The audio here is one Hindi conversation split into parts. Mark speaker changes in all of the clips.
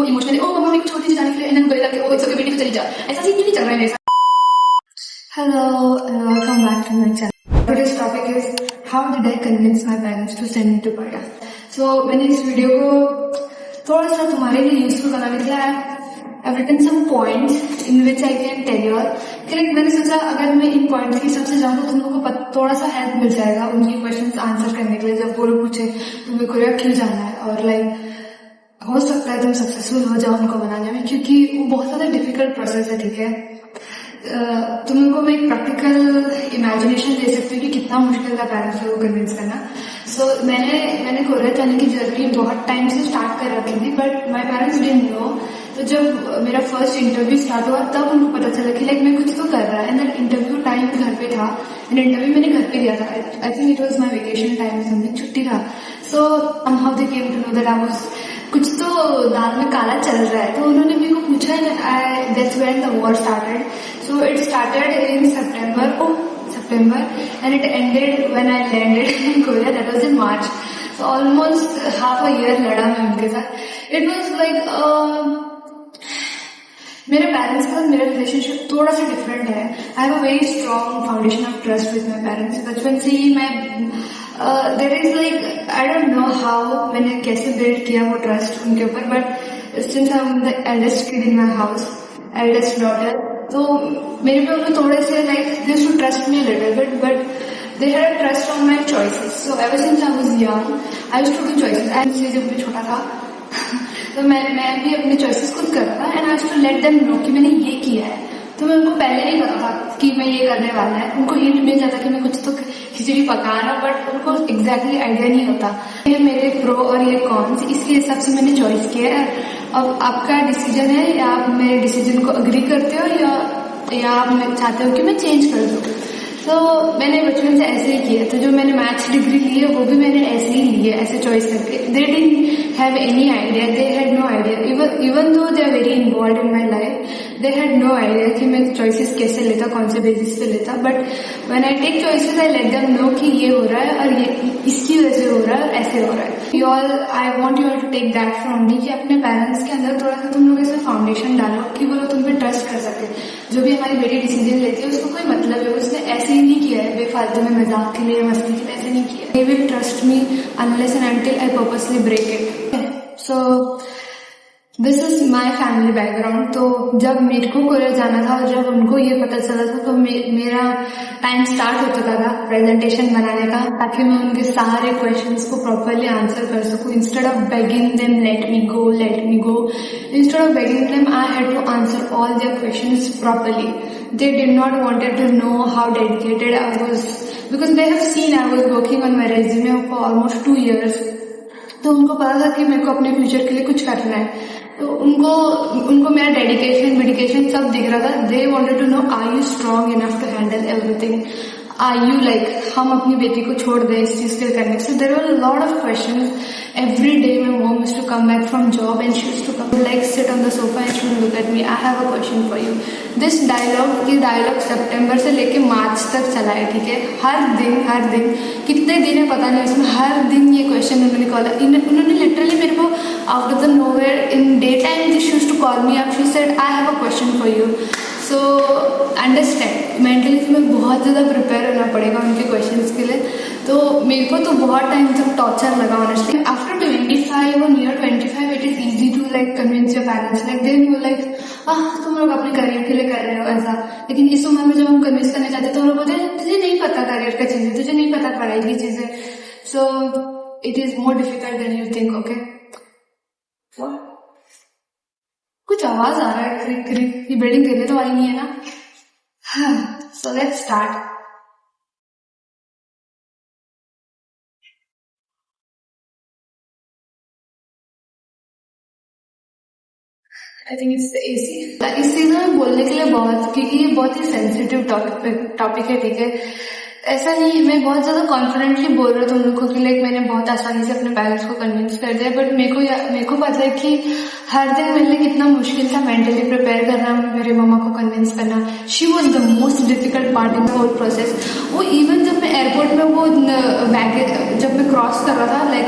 Speaker 1: वो इमोशनली ओ मम्मा मेरे को छोड़ दीजिए जाने के लिए, एंड बोलेगा कि ओ इट्स ओके बेटी तो चली जा, ऐसा सीन क्यों नहीं चल रहा है मेरे साथ। Hello and welcome back to my channel. Today's topic is how did I convince my parents to send me to Korea. So मैंने इस वीडियो को थोड़ा सा तुम्हारे लिए यूजफुल बनाने के लिए I've written some points in which I can tell you all कि like मैंने सोचा अगर मैं इन पॉइंट्स के हिसाब से जाऊँ तो तुम लोगों को थोड़ा सा हेल्प मिल जाएगा उनकी क्वेश्चंस आंसर करने के लिए जब वो लोग पूछे तुम्हें कोरिया क्यों जाना है, और लाइक हो सकता है तुम सक्सेसफुल हो जाओ उनको बनाने में, क्योंकि वो बहुत ज़्यादा डिफिकल्ट प्रोसेस है। ठीक है, तुम लोगों को मैं एक प्रैक्टिकल इमेजिनेशन दे सकती हूँ कि कितना मुश्किल था पेरेंट्स को कन्विंस करना। सो मैंने कोरिया जाने की जर्नी बहुत टाइम से स्टार्ट कर रखी थी, but my parents didn't know. तो जब मेरा फर्स्ट इंटरव्यू स्टार्ट हुआ तब उनको पता चला कि लाइक मैं कुछ तो कर रहा है, एंड इंटरव्यू टाइम घर पे था, एंड इंटरव्यू मैंने घर पे दिया था। I think it was my vacation time, something छुट्टी था। सो somehow they came to know that I was कुछ तो दाल में काला चल रहा है, तो उन्होंने मेरे को पूछा है that's when the war started. So it started in September and it ended when I landed in Korea, that was in March. So almost half a year लड़ा मैं उनके साथ. It was like मेरे पेरेंट्स के साथ मेरा रिलेशनशिप थोड़ा सा डिफरेंट है। I have a very strong foundation of trust with my parents. बचपन से ही मैं there is like I don't know how मैंने कैसे बिल्ड किया वो ट्रस्ट उनके ऊपर, but since I am the eldest kid in my house, eldest daughter, तो मेरे पे उन्हें थोड़े से like they to trust me little bit, but they had trust on my choices. So ever since I was young I used to do choices. And जब मैं छोटा था तो मैं भी अपने चॉइसेस खुद करता था, and I have to let them know कि मैंने ये किया है। तो मैं उनको पहले नहीं पता था कि मैं ये करने वाला है, उनको हिंट मिल जाता कि मैं कुछ तो खिचड़ी पका रहा, बट उनको एग्जैक्टली आइडिया नहीं होता। ये मेरे प्रो और ये कॉन्स, इसके हिसाब से मैंने चॉइस किया है। अब आपका डिसीजन है, या आप मेरे डिसीजन को अग्री करते हो या आप चाहते हो कि मैं चेंज कर दूँ। तो मैंने बचपन से ऐसे ही किया। तो जो मैंने मैथ्स डिग्री ली है वो भी मैंने ऐसे ही ली है, ऐसे चॉइस करके। They didn't have any idea, they had no idea, even though they are very involve in my life, they had no idea कि मैं चॉइसेस कैसे लेता, कौन से बेसिस पे लेता। But when I take choices I let them know कि ये हो रहा है और ये इसकी वजह से हो रहा है और ऐसे हो रहा है। You all, I want you all to take that from me कि अपने पेरेंट्स के अंदर थोड़ा सा तुम लोग ऐसे फाउंडेशन डालो कि वो लोग तुम पे ट्रस्ट कर सके। जो भी हमारी बेटी डिसीजन लेती है उसको कोई मतलब है, उसने ऐसे ही नहीं किया है बेफालतू में, मजाक के लिए, मस्ती के लिए ऐसे नहीं किया। They will trust me unless and until I purposely break it. So this is my family background. तो जब मेरे को कोरिया जाना था और जब उनको ये पता चला था तो मेरा टाइम स्टार्ट हो चुका था प्रेजेंटेशन बनाने का, ताकि मैं उनके सारे क्वेश्चंस को प्रॉपरली आंसर कर सकूं। Instead of begging them let me go, instead of begging them I had to answer all their questions properly. They did not wanted to know how dedicated I was, because they have seen I was working on my resume for almost 2 years। तो उनको पता था कि मेरे को अपने फ्यूचर के लिए कुछ करना है। तो उनको मेरा डेडिकेशन सब दिख रहा था। They wanted to know are you strong enough to handle everything, are you like हम अपनी बेटी को छोड़ दें इस चीज के करने। So there were lot of questions every day. My mom used to come back from job and she used to come like sit on the sofa and she would look at me, I have a question for you. This dialogue सितंबर से लेके मार्च तक चला है। ठीक है, हर दिन कितने दिन है पता नहीं, उसमें हर दिन ये क्वेश्चन उन्होंने लिटरली मेरे को out of the nowhere in day time she used to call me up, she said I have a question for you. So understand, mentally तुम्हें बहुत ज़्यादा प्रिपेयर होना पड़ेगा उनके क्वेश्चंस के लिए। तो मेरे को तो बहुत टाइम तक टॉर्चर लगा ऑनेस्टली। आफ्टर 25 और near 25 it is easy to like convince your parents, like they know like तुम लोग अपने करियर के लिए कर रहे हो ऐसा। लेकिन इस उम्र में जब हम कन्विंस करने चाहते हैं तो वो लोग बोलते हैं तुझे नहीं पता करियर का चीज़ें, तुझे नहीं पता पढ़ाई की चीज़ें। So it is more difficult than you think. Okay, कुछ आवाज आ रहा है, क्रिक क्रिक, ये बिल्डिंग गिरने तो वाली नहीं है ना। So let's start. I think it's AC. इस चीज में बोलने के लिए बहुत, क्योंकि ये बहुत ही सेंसिटिव टॉपिक है। ठीक है, ऐसा नहीं, मैं बहुत ज्यादा कॉन्फिडेंटली बोल रहा हूँ तुम लोग को कि लाइक मैंने बहुत आसानी से अपने पेरेंट्स को कन्विंस कर दिया, बट मेरे को पता है कि हर दिन मेरे लिए कितना मुश्किल था मेंटली प्रिपेयर करना, मेरे मम्मा को कन्विंस करना. She was the most difficult part in the whole process. वो इवन जब मैं एयरपोर्ट में वो बैगेज जब मैं क्रॉस कर रहा था, लाइक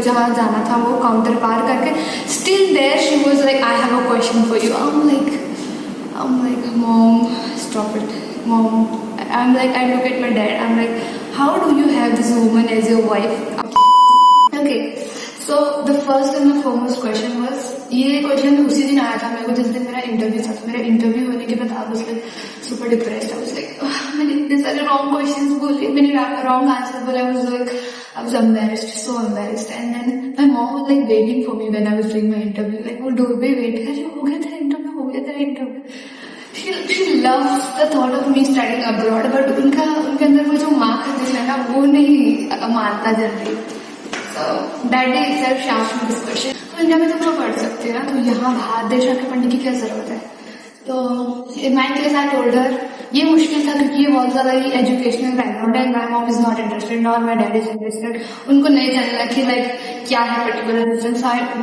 Speaker 1: जहाँ जाना था वो काउंटर पार करके, still there she was like I have a question for you. I'm like, Mom, stop it. Mom, I'm like, I look at my dad. I'm like, how do you have this woman as your wife? Okay, so the first and the foremost question was, ये क्वेश्चन उसी दिन आया था मेरे को जिस दिन मेरा इंटरव्यू था. मेरा इंटरव्यू होने के बाद I was like super depressed. I was like, मैंने इतने सारे wrong questions बोले, मैंने wrong answer बोला. I was embarrassed, so embarrassed. And then my mom was like waiting for me when I was doing my interview. Like वो डोर पे वेट कर रही, हो गया तेरा इंटरव्यू, हो गया तेरा interview. She loves the thought of me studying abroad, but उनके अंदर वो जो माँ का दिल है ना, वो नहीं मानता जल्दी. So that day itself she asked me this question. तो इंडिया में तुम लोग पढ़ सकते हो ना, तो यहाँ बाहर देश आके पढ़ने की क्या जरूरत है? तो in my case I told her, ये मुश्किल था क्योंकि ये बहुत ज्यादा ही एजुकेशनल बैकग्राउंड है. My mom is not interested, nor my dad is interested. उनको नहीं जानना कि लाइक क्या है पर्टिकुलर रीजन.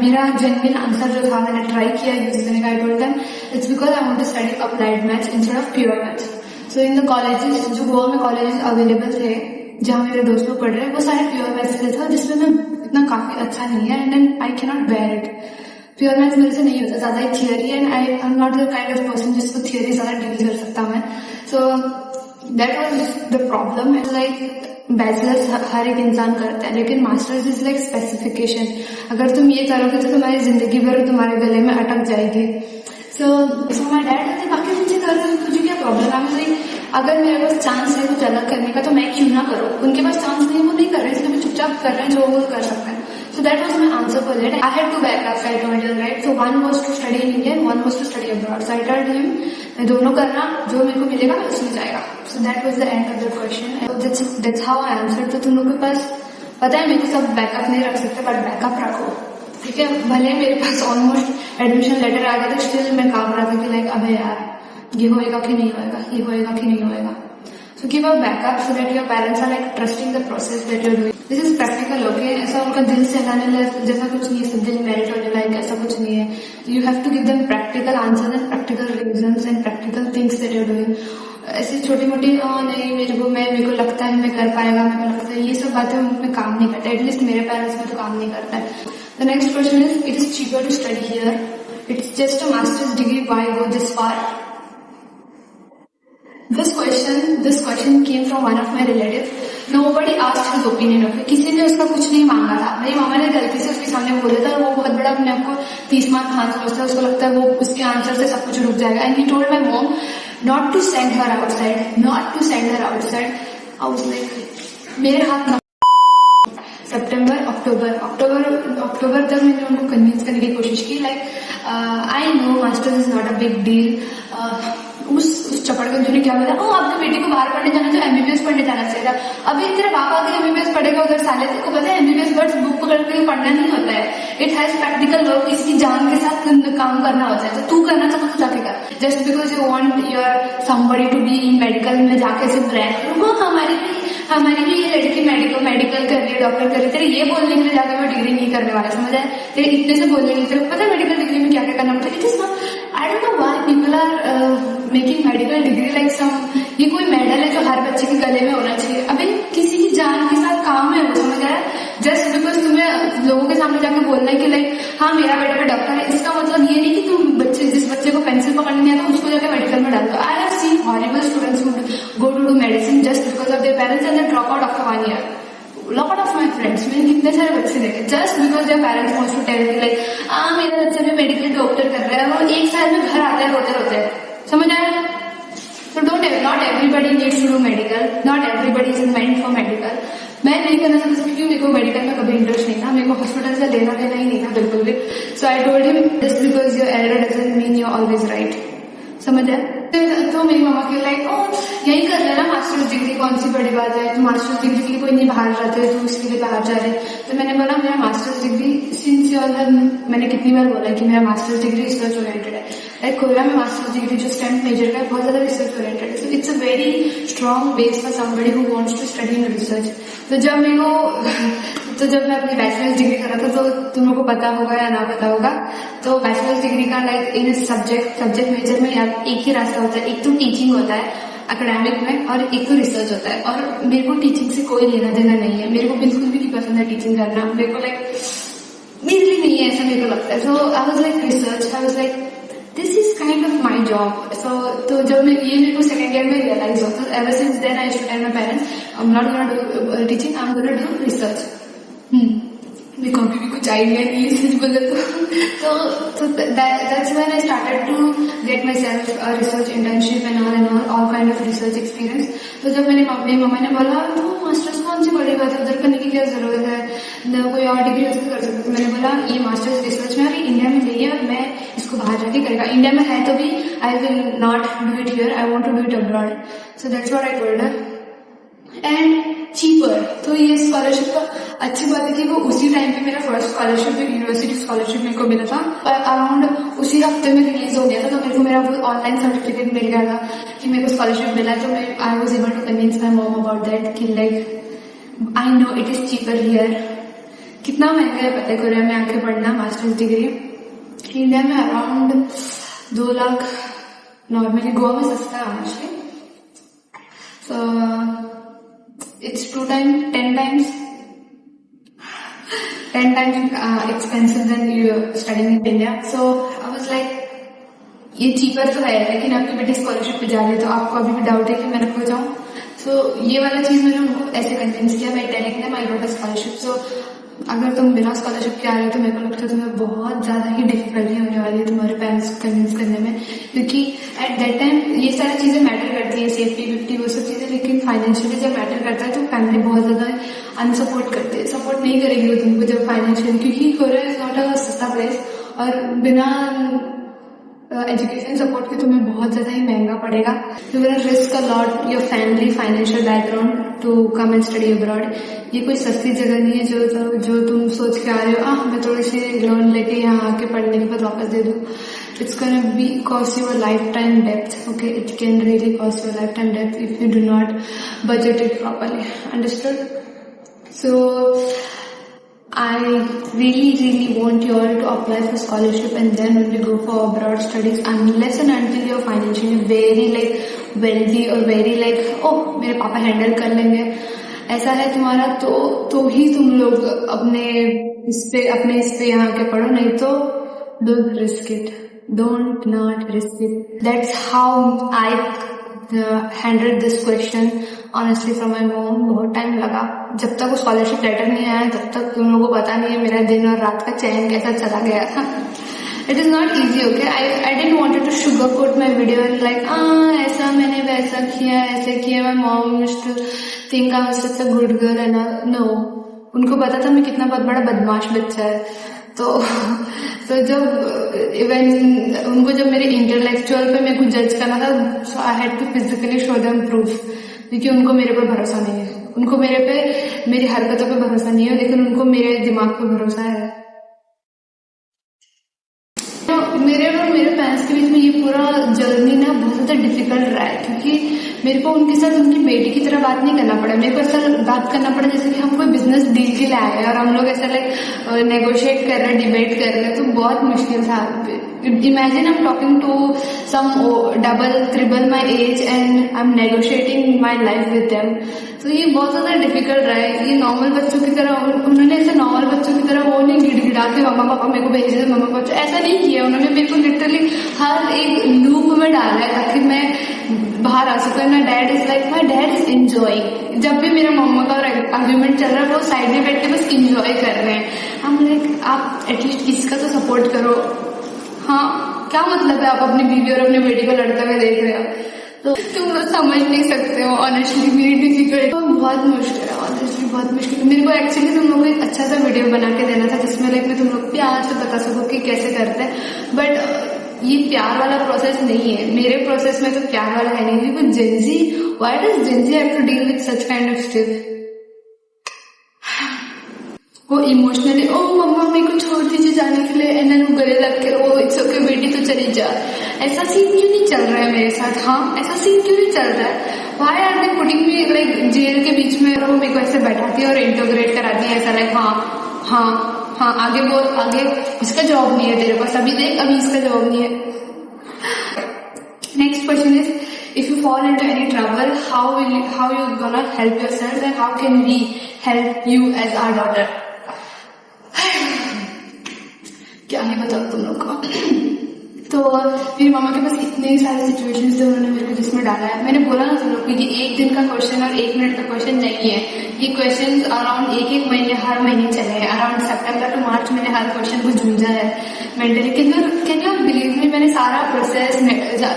Speaker 1: मेरा जेन्युइन आंसर जो था, मैंने ट्राई किया यूज करने का. I told them it's because I want to study applied maths instead of pure maths. So in the colleges, जो गोवा में कॉलेजेस अवेलेबल थे जहाँ मेरे दोस्त लोग पढ़ रहे हैं, वो सारे प्योर मैथ्स के थे, जिसमें मैं इतना काफी अच्छा नहीं है. And then I can not bear it. Pure maths मेरे से नहीं होता, ज्यादा ही theory, and I am not the kind of person जिसको थियरी ज्यादा डील कर सकता मैं. So that was the problem. Like bachelors हर एक इंसान करता है, लेकिन मास्टर्स इज लाइक स्पेसिफिकेशन. अगर तुम ये करोगे तो तुम्हारी जिंदगी भर तुम्हारे गले में अटक जाएगी. सो माई डैड कहते बाकी तुझे कर रहे, तुझे क्या प्रॉब्लम है? लाइक अगर मेरे पास चांस है कुछ अलग करने का तो मैं क्यों ना करूँ. उनके पास चांस नहीं, वो नहीं कर रहे, इसलिए वो चुपचाप कर रहे हैं जो वो कर सकते हैं. So that was my answer for that. I had two backups, I told him, right? So one was to study in India and one was to study abroad. So I told him, मैं दोनों करना, जो मेरे को मिलेगा मैं उसमें जाएगा. So that was the end of the question. So that's how I answered. तो तुम लोगों के पास पता है मेरे को सब बैकअप नहीं रख सकते, बट बैकअप रखो, ठीक है? भले मेरे पास ऑलमोस्ट एडमिशन लेटर आ गया था, स्टिल मैं काम रहा था कि लाइक अबे यार ये होएगा कि नहीं होएगा, ये होएगा कि नहीं होएगा. So give a backup so that your parents are like trusting the process that you're doing. This is practical, okay? ऐसा उनका दिल से लाने जैसा कुछ नहीं है, दिल मेल्ट होने लायक ऐसा कुछ नहीं है. You have to give them practical answers and practical reasons and practical things that you're doing. ऐसी छोटी मोटी नहीं मेरे को लगता है मैं कर पाएगा, मेरे को लगता है, ये सब बातें उनमें काम नहीं करता. एटलीस्ट मेरे पेरेंट्स में तो काम नहीं करता है. The next question is, it is cheaper to study here. It's just a master's degree. Why go this far? This question came from one of my relatives. Nobody asked his opinion of it. किसी ने उसका कुछ नहीं मांगा था. मेरी मामा ने गलती से उसके सामने बोल दिया था, और वो बहुत बड़ा अपने आप को 30 मार्क खान समझता है. उसको लगता है वो उसके आंसर से सब कुछ रुक जाएगा. And he told my mom not to send her outside. I was like, मेरे हाथ में अक्टूबर तक मैंने उनको कन्विंस करने की कोशिश की. Like I no masters is not a big deal. उस चपड़गंजू ने क्या बोला, अपने बेटे को बाहर पढ़ने जाना तो एमबीबीएस पढ़ने जाना चाहिए था. अभी तेरे बाप आगे एमबीबीएस पढ़ेगा उधर, साले को पता है एमबीबीएस बस बुक पकड़ के पढ़ना नहीं होता है. इट हैज प्रैक्टिकल वर्क, इसकी जान के साथ काम करना होता है. तो तू करना चाहता तो जाके कर. Just because you want your somebody to be in medical में जाके सिर्फ रैंक करो. हमारी भी ये लड़की मेडिकल कर रही है, डॉक्टर कर रही है, तेरे ये बोलने के लिए जाकर वो डिग्री नहीं करने वाला, समझ आए? तेरे इतने से बोलने के लिए तेरे पता है मेडिकल डिग्री में क्या क्या करना पड़ता है. It is not, I don't know why people are making medical degree like some, ये कोई मेडल है जो हर बच्चे के गले में होना चाहिए. अबे किसी की जान के साथ काम है वो, समझ आया? जस्ट बिकॉज तुम्हें लोगों के सामने जाकर बोलना है कि लाइक हाँ मेरा बेटा डॉक्टर है, इसका मतलब ये नहीं कि तुम जिस बच्चे को पेंसिल पकड़ने नहीं आता उसको जाकर मेडिकल में डाल दो. I have seen horrible students who go to do medicine just because of their parents and they drop out after 1 year. Lot of my friends, मैंने कितने सारे बच्चे देखे just because their parents wants to tell me like मेरा बच्चा भी मेडिकल डॉक्टर कर रहा है, वो 1 साल में घर आता है रोते, समझ आया? So not everybody needs to do medical. Not everybody is meant for medical. मैं नहीं करना चाहती क्योंकि मेरे को मेडिकल में कभी इंटरेस्ट नहीं था. मेरे को हॉस्पिटल से लेना देना ही नहीं था बिल्कुल भी. So I told him just because your elder doesn't mean you always right. समझ आया? तो मेरी मम्मा की लाइक यही कर लेना मास्टर्स डिग्री, कौन सी बड़ी बात है, तो मास्टर्स डिग्री के लिए कोई नहीं बाहर जाते तो उसके लिए बाहर जा रहे. तो मैंने बोला मेरा मास्टर्स डिग्री सिंस मैंने कितनी बार बोला कि मेरा मास्टर्स डिग्री रिसर्च ओरिएंटेड है. लाइक कोरिया में मास्टर्स डिग्री जो स्टेम मेजर का है बहुत ज्यादा research oriented, so it's a very strong base for somebody who wants to study in research. तो जब मैं अपनी बैचलर्स डिग्री कर रहा था, तो तुम लोग को पता होगा या ना पता होगा, तो बैचलर्स डिग्री का लाइक इन सब्जेक्ट मेजर में यार एक ही रास्ता होता है, एक तो टीचिंग होता है एकेडमिक में और एक तो रिसर्च होता है। और मेरे को टीचिंग से कोई लेना देना नहीं है, मेरे को बिल्कुल भी नहीं पसंद है टीचिंग करना, मेरे को लाइक मेरे लिए नहीं है ऐसा मेरे को लगता है। So I was like research, I was like this is kind of my job. So तो जब ये मेरे को सेकेंड ईयर में रियलाइज हुआ, तो ever since then I should tell my parents I am not gonna do teaching, I am gonna do research. मेरे को अभी भी कुछ आइडिया नहीं है सच बोले तो that's when I started to get myself research internship and all kind of research experience. तो जब मेरी मम्मा ने बोला तो मास्टर्स कौन सी बड़ी बात है, उधर करने की क्या जरूरत है, कोई और डिग्री होती तो कर सकते। तो मैंने बोला ये मास्टर्स रिसर्च में अभी इंडिया में नहीं है और मैं इसको बाहर जाके करेगा, इंडिया में है तो भी I will not do it here, I want to do it abroad. So that's what I told her and cheaper. तो ये स्कॉलरशिप का अच्छी बात है कि वो उसी टाइम पे मेरा फर्स्ट स्कॉलरशिप यूनिवर्सिटी स्कॉलरशिप मेरे को मिला था, अराउंड उसी हफ्ते में रिलीज हो गया था। तो मेरे को मेरा वो ऑनलाइन सर्टिफिकेट मिल गया था कि मेरे को स्कॉलरशिप मिला। तो मैं I was able to convince my mom about that कि like I know it is cheaper here. कितना महंगा है पता है कोरिया में आके पढ़ना मास्टर्स डिग्री, इंडिया में अराउंड 2 लाख नॉर्मली, गोवा में सस्ता है honestly. So it's 10 times expensive than you studying in India. So I was like ये चीपर तो है, लेकिन आपकी बेटी स्कॉलरशिप पे जा रही है तो आपको अभी भी डाउट है कि मैं रखो जाऊँ। सो ये वाला चीज मैंने उनको ऐसे कन्विंस किया by telling them I got a scholarship. So अगर तुम बिना स्कॉलरशिप के आ रहे हो तो मेरे को लगता है तुम्हें बहुत ज्यादा ही डिफिकल्टी होने वाली है तुम्हारे पेरेंट्स को कन्विंस करने में, क्योंकि एट दैट टाइम ये सारी चीजें मैटर करती है, सेफ्टी वेफ्टी वो सब चीजें, लेकिन फाइनेंशियली जब मैटर करता है तो फैमिली बहुत ज्यादा अनसपोर्ट करते हैं, सपोर्ट नहीं करेगी वो तुमको जब फाइनेंशियली, क्योंकि कोरिया इज नॉट अ सस्ता प्लेस और बिना एजुकेशन सपोर्ट के तुम्हें बहुत ज्यादा ही महंगा पड़ेगा। You will risk a lot your family financial background to come and study abroad. ये कोई सस्ती जगह नहीं है जो तुम सोच के आ रहे हो मैं थोड़ी सी लोन लेके यहाँ आके पढ़ने के बाद वापस दे दूँ। It's gonna be cost you a life time depth, okay, it can really cost you a life time depth if you do not budget it properly, understood? So I really want you all to apply for scholarship and then only go for abroad studies unless and until you're financially very like wealthy or very like मेरे पापा हैंडल कर लेंगे, ऐसा है तुम्हारा तो ही तुम लोग अपने इस पे यहाँ के पढ़ो, नहीं तो don't risk it, don't not risk it. That's how I handled this question honestly from my mom. बहुत टाइम लगा, जब तक वो स्कॉलरशिप लेटर नहीं आया तब तक तुम लोगों को पता नहीं है मेरा दिन और रात का चैन कैसा चला गया था। It is not easy, okay, I didn't wanted to sugar coat my video and like ऐसा मैंने वैसा किया ऐसे किया। My mom used to think I was such a good girl and no, उनको पता था मैं कितना बहुत बड़ा बदमाश बच्चा है। तो जब इवन उनको जब मेरे इंटेलेक्चुअल पे मेरे को जज करना था, so I had to physically show them proof, क्योंकि उनको मेरे पर भरोसा नहीं है, उनको मेरे पे मेरी हरकतों पे भरोसा नहीं है, लेकिन उनको मेरे दिमाग पे भरोसा है। मेरे और मेरे पेरेंट्स के बीच में ये पूरा जर्नी ना बहुत ज्यादा डिफिकल्ट रहा है, क्योंकि मेरे को उनके साथ उनकी बेटी की तरह बात नहीं करना पड़ा, मेरे को ऐसा बात करना पड़ा जैसे कि हम कोई बिजनेस डील के लिए आए हैं और हम लोग ऐसा लाइक नेगोशिएट कर रहे हैं, डिबेट कर रहे हैं, तो बहुत मुश्किल था। Imagine I am talking to some double triple my age and I am negotiating my life with them, तो ये बहुत ज्यादा डिफिकल्ट रहा है। ये नॉर्मल बच्चों की तरह उन्होंने ऐसे नॉर्मल बच्चों की तरह वो नहीं गिड़गिड़ा के मम्मा पापा मेरे को भेज दे, मम्मा पापा ऐसा नहीं किया उन्होंने, मेरे को लिटरली हर एक लूप में डाला है ताकि मैं बाहर आ सकूं। माई dad is like, my dad is enjoying, जब भी मेरा मम्मा का आर्ग्यूमेंट चल रहा है वो साइड में बैठ के बस एंजॉय कर रहे हैं। हम लाइक आप एटलीस्ट इसका तो सपोर्ट करो। हाँ, क्या मतलब है आप अपनी बीवी और अपनी बेटी को लड़ते हुए देख रहे हो, तो तुम लोग समझ नहीं सकते हो। ऑनेस्टली मेरी डिफिकल्ट बहुत मुश्किल है, ऑनेस्टली बहुत मुश्किल। मेरे को एक्चुअली तुम लोग को एक अच्छा सा वीडियो बना के देना था जिसमें लाइक मैं तुम लोग प्यार से बता सकूँ कि कैसे करते हैं, बट ये प्यार वाला प्रोसेस नहीं है। मेरे प्रोसेस में तो प्यार वाला है नहीं, क्योंकि gen z, why does gen z have to deal with such kind of stuff? वो इमोशनली मम्मा मेरे को छोड़ दीजिए जाने के लिए, एंड देन वो गले लग के इट्स ओके बेटी तो चली जा, ऐसा सीन क्यों नहीं चल रहा है मेरे साथ, हाँ ऐसा सीन क्यों नहीं चल रहा है, why are they putting me like jail के बीच में, वो मेरे को ऐसे बैठाती है और इंटोग्रेट कराती है ऐसा लाइक हाँ आगे बोल, आगे इसका जवाब नहीं है तेरे पास, अभी देख अभी इसका जवाब नहीं है। Next question is, if you fall into any trouble, how you gonna help yourself and how can we help you as our daughter? क्या ही बताऊँ तुम लोग को। तो मेरी मामा के पास इतने सारे सिचुएशंस थे उन्होंने मेरे को जिसमें डाला है। मैंने बोला ना तुम लोग को, ये 1 दिन का क्वेश्चन और 1 मिनट का क्वेश्चन नहीं है, ये क्वेश्चन अराउंड 1 महीने हर महीने चले हैं। अराउंड सितंबर टू मार्च मैंने हर क्वेश्चन को जूझा है mentally. Can you believe me, मैंने सारा प्रोसेस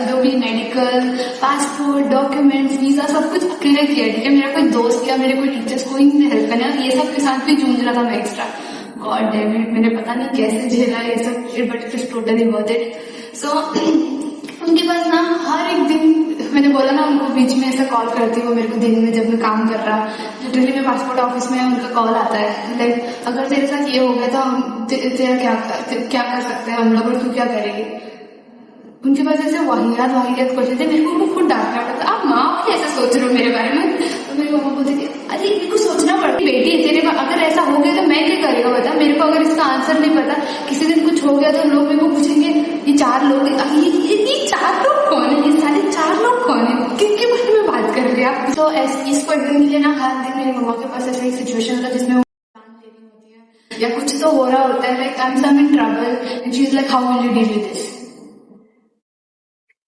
Speaker 1: जो भी मेडिकल, पासपोर्ट, डॉक्यूमेंट्स, वीजा सब कुछ अकेले किया। ठीक है, मेरा कोई दोस्त या मेरे कोई टीचर्स कोई नहीं हेल्प करना, ये सब के साथ भी जूझ रहा था मैं एक्स्ट्रा। गॉड डैम इट, मैंने पता नहीं कैसे झेला ये सब, but it is totally worth it. So उनके पास ना हर एक दिन, मैंने बोला ना उनको बीच में ऐसा कॉल करती हूँ मेरे को दिन में जब मैं काम कर रहा, लिटरली मैं पासपोर्ट ऑफिस में उनका कॉल आता है लाइक अगर तेरे साथ ये हो गया तो हम तेरा क्या कर सकते हैं हम लोग और तू क्या करेगी। उनके पास ऐसे वाहियात क्वेश्चन थे, मेरे को उनको खुद डांटना पड़ता, आप माँ कैसे सोच रहे हो मेरे बारे में। तो मेरी मम्मा बोलती थी अरे मेरे को सोचना पड़ता, बेटी तेरे को अगर ऐसा हो गया तो मैं क्या करेगा बता, मेरे को अगर इसका आंसर नहीं पता, किसी दिन कुछ हो गया तो लोग मेरे को पूछेंगे ये 4 लोग, ये 4 लोग कौन है, ये साढ़े 4 लोग कौन है, किनके बारे में बात कर रहे हैं आप। तो इस क्वेश्चन के लिए ना हर दिन मेरी मम्मा के पास ऐसा एक सिचुएशन होता है जिसमें या कुछ तो हो रहा होता है like I am in trouble and she is like how will you deal with this.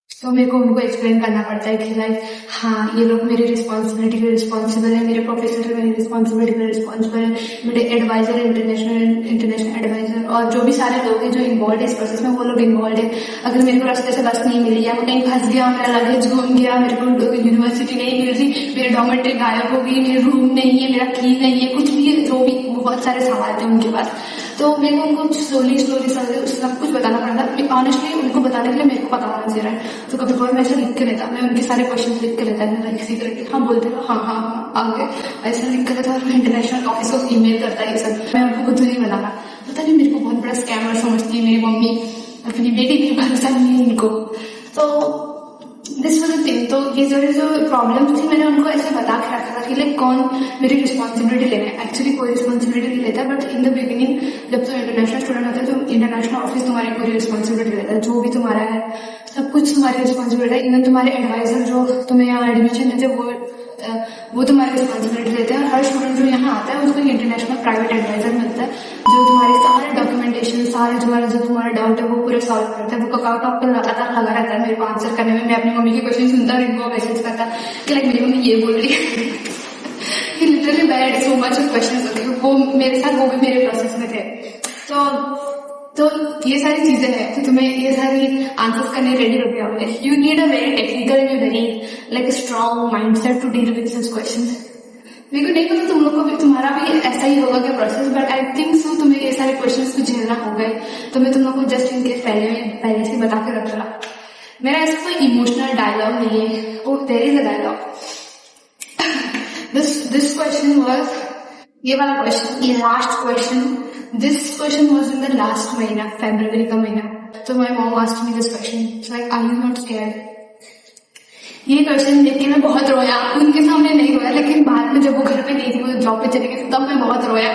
Speaker 1: तो मेरे को उनको एक्सप्लेन करना पड़ता है कि लाइक हाँ ये लोग मेरी रिस्पॉन्सिबिलिटी के रिस्पॉन्सिबल है, मेरे प्रोफेसर मेरी रिस्पॉन्सिबिलिटी के रिस्पॉन्सिबल है, मेरे एडवाइजर इंटरनेशनल एडवाइजर और जो भी सारे लोग हैं जो इन्वॉल्व है इस प्रोसेस में वो लोग इन्वॉल्व है। अगर मेरे को रास्ते से बस नहीं मिली या मैं कहीं फंस गया, मेरा लगेज घूम गया, मेरे को यूनिवर्सिटी नहीं मिल रही, मेरी डॉर्मेटरी गायब हो गई, मेरे रूम नहीं है, मेरा की नहीं है, कुछ भी जो भी बहुत सारे सवाल थे उनके पास। तो मेरे को उनको स्लोली सब कुछ बताना पड़ता। ऑनेस्टली उनको बताने के लिए मेरे को पता होना चाहिए रहा। तो कभी कभार मैं ऐसा लिख के लेता, मैं उनके सारे क्वेश्चन लिख के लेता, मैं किसी तरह हाँ बोलते हाँ आगे ऐसा लिख के लेता और मैं इंटरनेशनल ऑफिस को ईमेल करता है ये सब। मैं उनको कुछ नहीं बताना, पता नहीं मेरे को बहुत बड़ा स्कैमर समझती है मेरी मम्मी, अपनी बेटी भी भरोसा नहीं है इनको। तो दिस वाज द थिंग। तो ये जो प्रॉब्लम थी मैंने उनको ऐसे बता के रखा था कि लाइक कौन मेरी रिस्पॉन्सिबिलिटी ले रहा है। एक्चुअली कोई रिस्पॉन्सिबिलिटी नहीं लेता, बट इन द बिगिनिंग जब तुम इंटरनेशनल स्टूडेंट होता है तो इंटरनेशनल ऑफिस तुम्हारी पूरी रिस्पॉन्सिबिलिटी लेता है, जो भी तुम्हारा है सब कुछ तुम्हारी रिस्पॉन्सिबिलिटी है। इवन तुम्हारे एडवाइजर जो तुम्हें यहाँ एडमिशन देते वो तुम्हारी रिस्पॉन्सिबिलिटी लेते हैं। और हर स्टूडेंट जो यहाँ आता है उसको एक इंटरनेशनल प्राइवेट एडवाइजर मिलता है जो तुम्हारे सारे डॉक्यूमेंटेशन सारे तुम्हारा डाउट है वो पूरे सॉल्व करता है। वो टॉक पर लगातार लगा रहता है मेरे को आंसर करने में। मैं अपनी मम्मी के क्वेश्चन सुनता और इनको मैसेज करता कि लाइक मेरी मम्मी ये बोल रही है कि literally bad so much of question होते हैं। वो मेरे साथ वो भी मेरे प्रोसेस में थे। तो ये सारी चीजें हैं कि तुम्हें ये सारी आंसर्स करने रेडी हो गया होगा। You need a very technical and very like strong mindset to deal with this questions. मेरे को नहीं पता तुम लोग को भी तुम्हारा भी ऐसा ही होगा क्या process, but I think so तुम्हें ये सारे क्वेश्चंस को झेलना होगा। तो मैं तुम लोग को जस्ट इनके पहले से बता के रख रहा। मेरा ऐसा कोई इमोशनल डायलॉग नहीं है। Oh there is a dialogue. This question was, ये वाला क्वेश्चन, ये last question, this question was in the last महीना, फरवरी का महीना। तो my mom asked me this question, like are you not scared. ये क्वेश्चन देख के मैं बहुत रोया। उनके सामने नहीं रोया, लेकिन बाद में जब वो घर पे गई थी, वो जॉब पे चली गई, तब मैं बहुत रोया।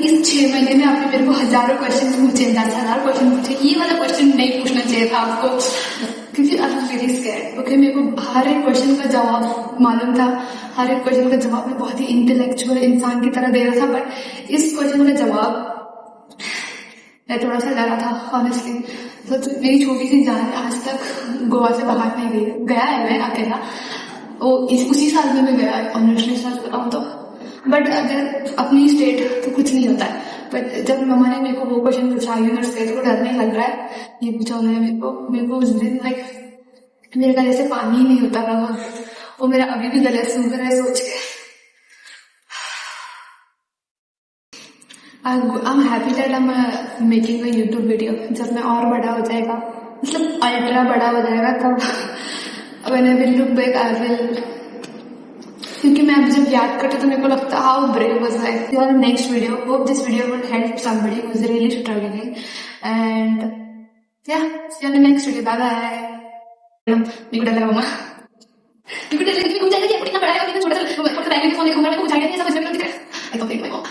Speaker 1: इस 6 महीने में आपने मेरे को हजारों क्वेश्चन पूछे, 10,000 क्वेश्चन पूछे, ये वाला क्वेश्चन नहीं पूछना चाहिए था आपको, क्योंकि I was very scared. Okay, मेरे को हर एक क्वेश्चन का जवाब मालूम था, हर एक क्वेश्चन का जवाब मैं बहुत ही इंटेलेक्चुअल इंसान की तरह दे रहा था, बट इस क्वेश्चन का जवाब मैं थोड़ा सा डरा था ऑनेस्टली। तो मेरी छोटी सी जान आज तक गोवा से बाहर नहीं गई। गया है मैं अकेला, उसी साल में मैं गया ऑनेस्टली सच बताऊँ तो। बट अगर अपनी स्टेट तो कुछ नहीं होता है। बट जब मम्मा ने मेरे को वो क्वेश्चन पूछा यूनिवर्सिटी को डर नहीं लग रहा है, ये पूछा उन्होंने मेरे को उस दिन लाइक मेरे गले से पानी ही नहीं होता था। वो मेरा अभी भी गले सूख रहा है सोच के। I am happy that I am making a YouTube video. जब मैं और बड़ा हो जाएगा, मतलब अल्ट्रा बड़ा हो जाएगा, तब when I will look back I will, क्योंकि मैं अभी जब याद करती तो मेरे को लगता how brave was I. Your next video, hope this video will help somebody who is really struggling and Yeah, see you on the next video. Bye bye. मेरे को डर लगा मम्मा, मेरे को डर लगा कि मैं घूम जाएगा, कि इतना बड़ा है और इतना छोटा सा बैंक के फोन घूम रहा है, मेरे को कुछ आइडिया नहीं है, समझ में नहीं आता। I thought like my mom.